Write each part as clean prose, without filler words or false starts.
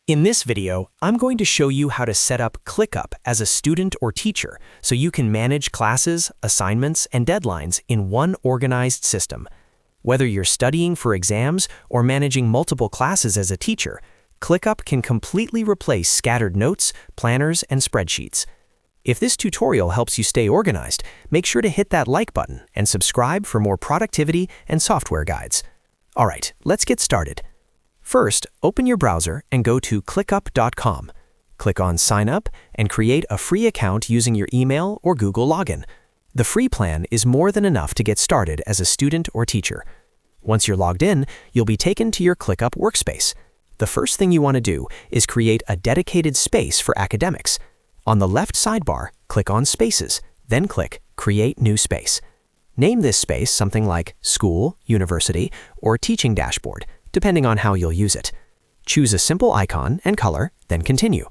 In this video, I'm going to show you how to set up ClickUp as a student or teacher so you can manage classes, assignments, and deadlines in one organized system. Whether you're studying for exams or managing multiple classes as a teacher, ClickUp can completely replace scattered notes, planners, and spreadsheets. If this tutorial helps you stay organized, make sure to hit that like button and subscribe for more productivity and software guides. All right, let's get started. First, open your browser and go to clickup.com. Click on Sign Up and create a free account using your email or Google login. The free plan is more than enough to get started as a student or teacher. Once you're logged in, you'll be taken to your ClickUp workspace. The first thing you want to do is create a dedicated space for academics. On the left sidebar, click on Spaces, then click Create New Space. Name this space something like School, University, or Teaching Dashboard, depending on how you'll use it. Choose a simple icon and color, then continue.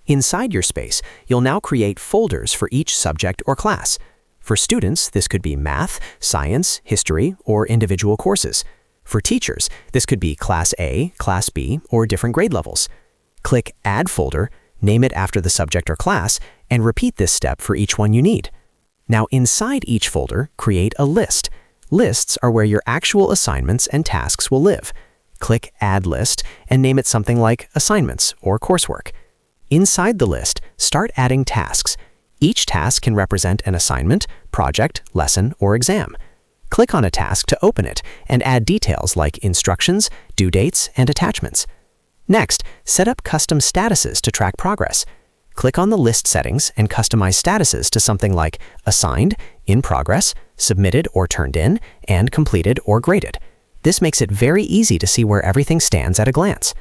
Inside your space, you'll now create folders for each subject or class. For students, this could be math, science, history, or individual courses. For teachers, this could be Class A, Class B, or different grade levels. Click Add Folder, name it after the subject or class, and repeat this step for each one you need. Now inside each folder, create a list. Lists are where your actual assignments and tasks will live. Click Add List and name it something like Assignments or Coursework. Inside the list, start adding tasks. Each task can represent an assignment, project, lesson, or exam. Click on a task to open it and add details like instructions, due dates, and attachments. Next, set up custom statuses to track progress. Click on the list settings and customize statuses to something like Assigned, In Progress, Submitted or Turned in, and Completed or Graded. This makes it very easy to see where everything stands at a glance.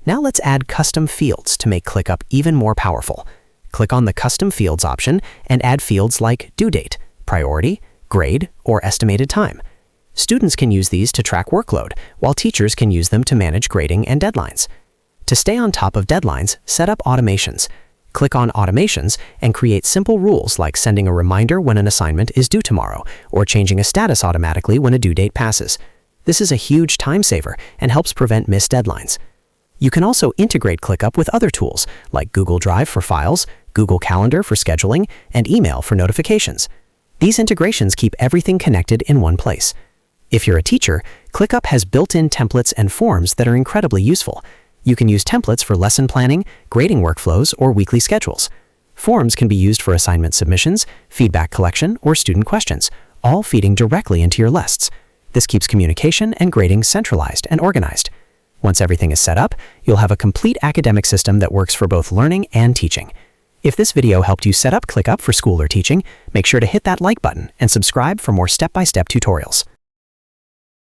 Now let's add custom fields to make ClickUp even more powerful. Click on the Custom Fields option and add fields like due date, priority, grade, or estimated time. Students can use these to track workload, while teachers can use them to manage grading and deadlines. To stay on top of deadlines, set up automations. Click on Automations and create simple rules like sending a reminder when an assignment is due tomorrow, or changing a status automatically when a due date passes. This is a huge time saver and helps prevent missed deadlines. You can also integrate ClickUp with other tools like Google Drive for files, Google Calendar for scheduling, and email for notifications. These integrations keep everything connected in one place. If you're a teacher, ClickUp has built-in templates and forms that are incredibly useful. You can use templates for lesson planning, grading workflows, or weekly schedules. Forms can be used for assignment submissions, feedback collection, or student questions, all feeding directly into your lists. This keeps communication and grading centralized and organized. Once everything is set up, you'll have a complete academic system that works for both learning and teaching. If this video helped you set up ClickUp for school or teaching, make sure to hit that like button and subscribe for more step-by-step tutorials.